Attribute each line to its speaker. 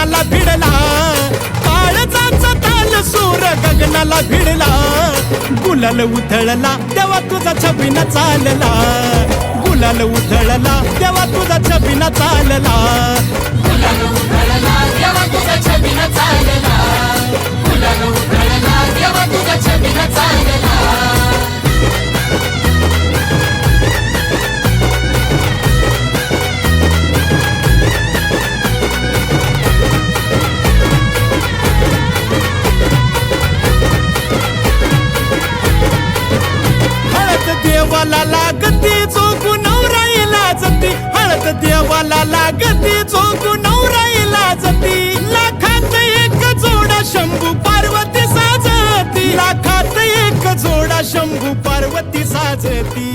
Speaker 1: गगनाला भिडला, काळजाचा ताल सूर गगनाला भिडला. गुलाल उधळला तेव्हा तुझा छबिना चालला, गुलाल उधळला तेव्हा तुझा छबिना चालला.
Speaker 2: गुलाल उधळला तेव्हा तुझा छबिना चालला, गुलाल उधळला तेव्हा तुझा छबिना चालला.
Speaker 1: देवाला लागती चोकू नवराईला जती, हळद देवाला लागती चोकू नवराईला जती. लाखात एक जोडा शंभू पार्वती साजती, लाखात एक जोडा शंभू पार्वती साजती.